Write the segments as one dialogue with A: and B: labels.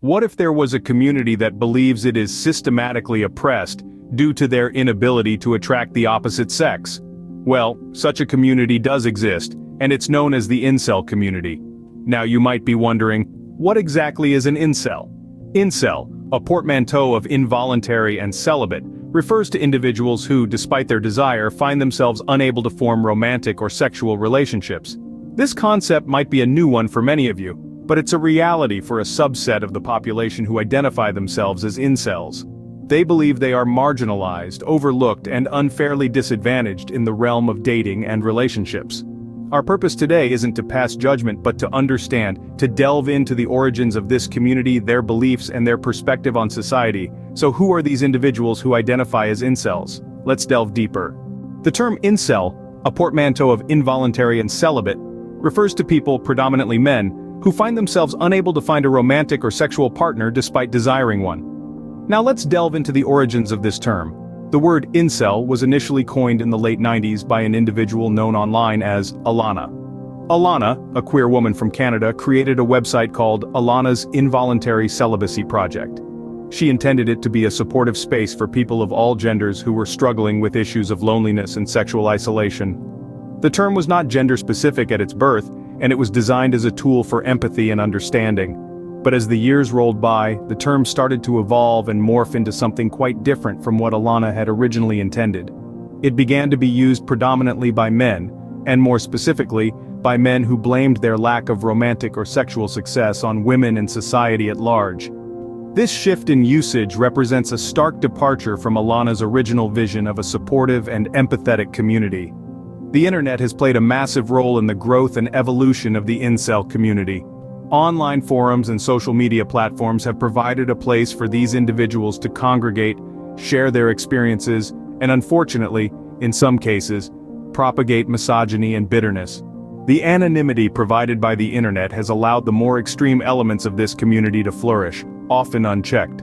A: What if there was a community that believes it is systematically oppressed due to their inability to attract the opposite sex? Well, such a community does exist, and it's known as the incel community. Now you might be wondering, what exactly is an incel? Incel, a portmanteau of involuntary and celibate, refers to individuals who, despite their desire, find themselves unable to form romantic or sexual relationships. This concept might be a new one for many of you, but it's a reality for a subset of the population who identify themselves as incels. They believe they are marginalized, overlooked, and unfairly disadvantaged in the realm of dating and relationships. Our purpose today isn't to pass judgment but to understand, to delve into the origins of this community, their beliefs, and their perspective on society. So who are these individuals who identify as incels? Let's delve deeper. The term incel, a portmanteau of involuntary and celibate, refers to people, predominantly men, who find themselves unable to find a romantic or sexual partner despite desiring one. Now let's delve into the origins of this term. The word incel was initially coined in the late 90s by an individual known online as Alana. Alana, a queer woman from Canada, created a website called Alana's Involuntary Celibacy Project. She intended it to be a supportive space for people of all genders who were struggling with issues of loneliness and sexual isolation. The term was not gender-specific at its birth, and it was designed as a tool for empathy and understanding. But as the years rolled by, the term started to evolve and morph into something quite different from what Alana had originally intended. It began to be used predominantly by men, and more specifically, by men who blamed their lack of romantic or sexual success on women and society at large. This shift in usage represents a stark departure from Alana's original vision of a supportive and empathetic community. The internet has played a massive role in the growth and evolution of the incel community. Online forums and social media platforms have provided a place for these individuals to congregate, share their experiences, and unfortunately, in some cases, propagate misogyny and bitterness. The anonymity provided by the internet has allowed the more extreme elements of this community to flourish, often unchecked.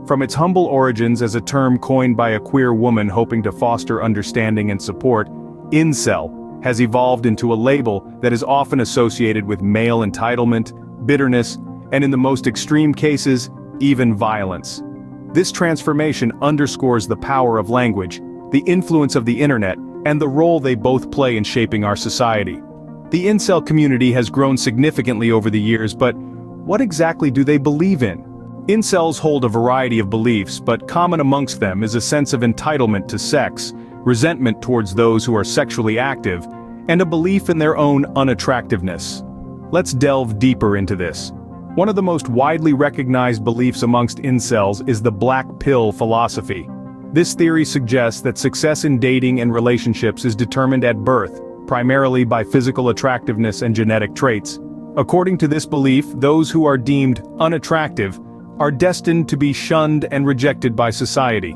A: From its humble origins as a term coined by a queer woman hoping to foster understanding and support, incel has evolved into a label that is often associated with male entitlement, bitterness, and in the most extreme cases, even violence. This transformation underscores the power of language, the influence of the internet, and the role they both play in shaping our society. The incel community has grown significantly over the years, but what exactly do they believe in? Incels hold a variety of beliefs, but common amongst them is a sense of entitlement to sex, resentment towards those who are sexually active, and a belief in their own unattractiveness. Let's delve deeper into this. One of the most widely recognized beliefs amongst incels is the black pill philosophy. This theory suggests that success in dating and relationships is determined at birth, primarily by physical attractiveness and genetic traits. According to this belief, those who are deemed unattractive are destined to be shunned and rejected by society.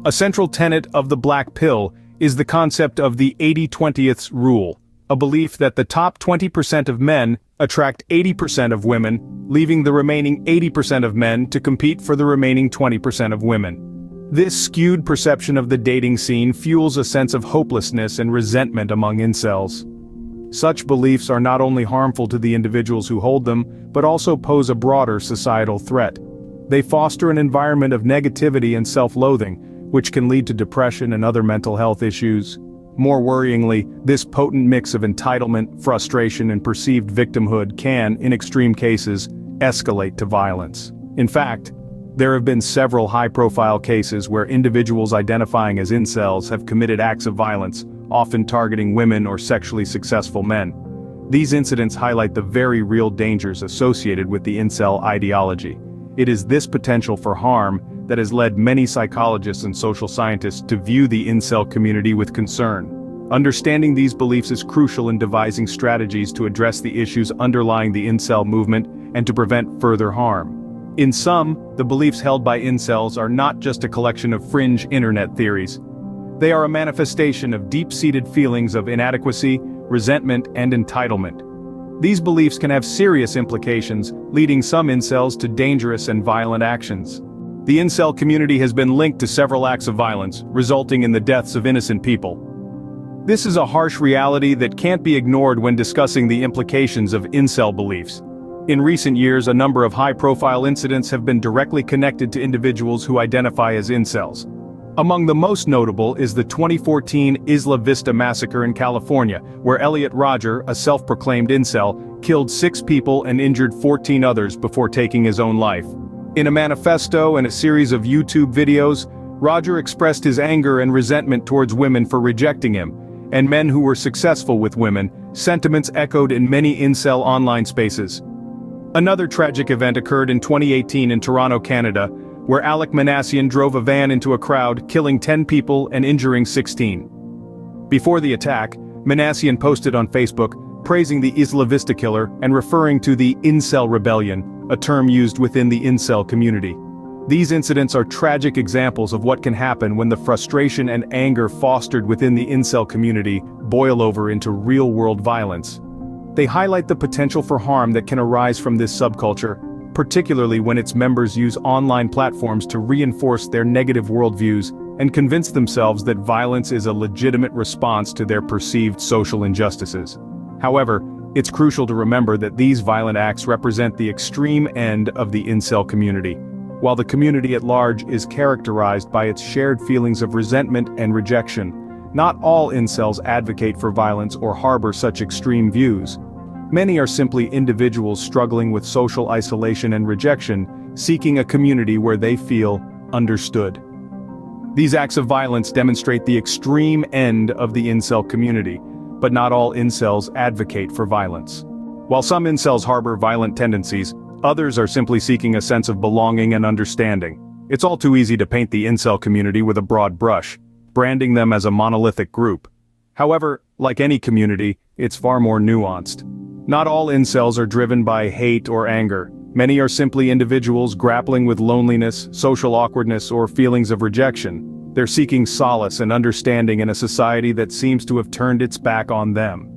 A: A central tenet of the black pill is the concept of the 80-20th rule, a belief that the top 20% of men attract 80% of women, leaving the remaining 80% of men to compete for the remaining 20% of women. This skewed perception of the dating scene fuels a sense of hopelessness and resentment among incels. Such beliefs are not only harmful to the individuals who hold them, but also pose a broader societal threat. They foster an environment of negativity and self-loathing, which can lead to depression and other mental health issues. More worryingly, this potent mix of entitlement, frustration, and perceived victimhood can, in extreme cases, escalate to violence. In fact, there have been several high-profile cases where individuals identifying as incels have committed acts of violence, often targeting women or sexually successful men. These incidents highlight the very real dangers associated with the incel ideology. It is this potential for harm that has led many psychologists and social scientists to view the incel community with concern. Understanding these beliefs is crucial in devising strategies to address the issues underlying the incel movement and to prevent further harm. In sum, the beliefs held by incels are not just a collection of fringe internet theories. They are a manifestation of deep-seated feelings of inadequacy, resentment, and entitlement. These beliefs can have serious implications, leading some incels to dangerous and violent actions. The incel community has been linked to several acts of violence, resulting in the deaths of innocent people. This is a harsh reality that can't be ignored when discussing the implications of incel beliefs. In recent years, a number of high-profile incidents have been directly connected to individuals who identify as incels. Among the most notable is the 2014 Isla Vista massacre in California, where Elliot Rodger, a self-proclaimed incel, killed 6 people and injured 14 others before taking his own life. In a manifesto and a series of YouTube videos, Rodger expressed his anger and resentment towards women for rejecting him, and men who were successful with women, sentiments echoed in many incel online spaces. Another tragic event occurred in 2018 in Toronto, Canada, where Alec Manassian drove a van into a crowd, killing 10 people and injuring 16. Before the attack, Manassian posted on Facebook, praising the Isla Vista killer and referring to the Incel rebellion, a term used within the Incel community. These incidents are tragic examples of what can happen when the frustration and anger fostered within the Incel community boil over into real-world violence. They highlight the potential for harm that can arise from this subculture, particularly when its members use online platforms to reinforce their negative worldviews and convince themselves that violence is a legitimate response to their perceived social injustices. However, it's crucial to remember that these violent acts represent the extreme end of the incel community. While the community at large is characterized by its shared feelings of resentment and rejection, not all incels advocate for violence or harbor such extreme views. Many are simply individuals struggling with social isolation and rejection, seeking a community where they feel understood. These acts of violence demonstrate the extreme end of the incel community, but not all incels advocate for violence. While some incels harbor violent tendencies, others are simply seeking a sense of belonging and understanding. It's all too easy to paint the incel community with a broad brush, branding them as a monolithic group. However, like any community, it's far more nuanced. Not all incels are driven by hate or anger. Many are simply individuals grappling with loneliness, social awkwardness, or feelings of rejection. They're seeking solace and understanding in a society that seems to have turned its back on them.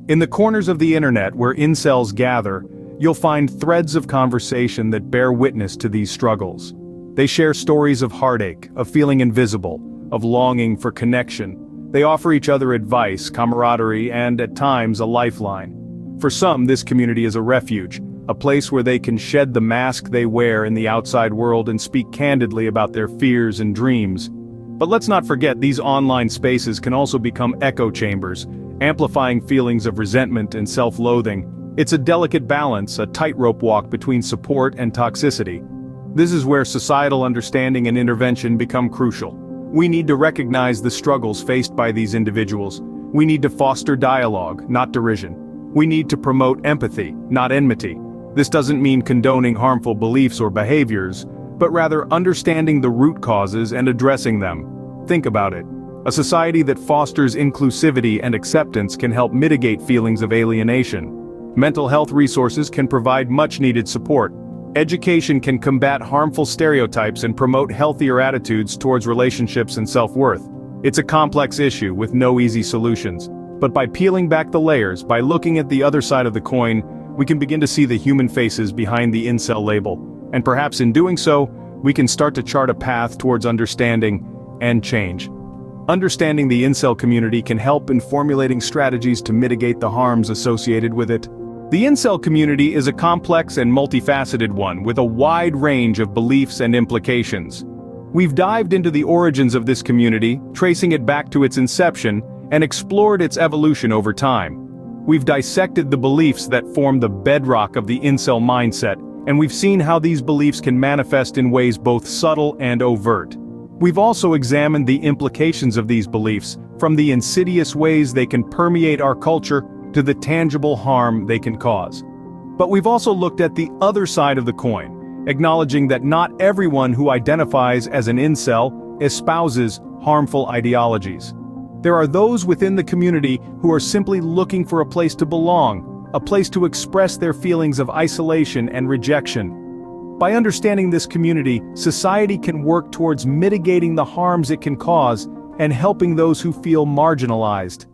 A: In the corners of the internet where incels gather, you'll find threads of conversation that bear witness to these struggles. They share stories of heartache, of feeling invisible, of longing for connection. They offer each other advice, camaraderie, and, at times, a lifeline. For some, this community is a refuge, a place where they can shed the mask they wear in the outside world and speak candidly about their fears and dreams. But let's not forget, these online spaces can also become echo chambers, amplifying feelings of resentment and self-loathing. It's a delicate balance, a tightrope walk between support and toxicity. This is where societal understanding and intervention become crucial. We need to recognize the struggles faced by these individuals. We need to foster dialogue, not derision. We need to promote empathy, not enmity. This doesn't mean condoning harmful beliefs or behaviors, but rather understanding the root causes and addressing them. Think about it. A society that fosters inclusivity and acceptance can help mitigate feelings of alienation. Mental health resources can provide much-needed support. Education can combat harmful stereotypes and promote healthier attitudes towards relationships and self-worth. It's a complex issue with no easy solutions. But by peeling back the layers, by looking at the other side of the coin, we can begin to see the human faces behind the incel label. And perhaps in doing so, we can start to chart a path towards understanding and change. Understanding the incel community can help in formulating strategies to mitigate the harms associated with it. The incel community is a complex and multifaceted one with a wide range of beliefs and implications. We've dived into the origins of this community, tracing it back to its inception, and explored its evolution over time. We've dissected the beliefs that form the bedrock of the incel mindset, and we've seen how these beliefs can manifest in ways both subtle and overt. We've also examined the implications of these beliefs, from the insidious ways they can permeate our culture to the tangible harm they can cause. But we've also looked at the other side of the coin, acknowledging that not everyone who identifies as an incel espouses harmful ideologies. There are those within the community who are simply looking for a place to belong, a place to express their feelings of isolation and rejection. By understanding this community, society can work towards mitigating the harms it can cause and helping those who feel marginalized.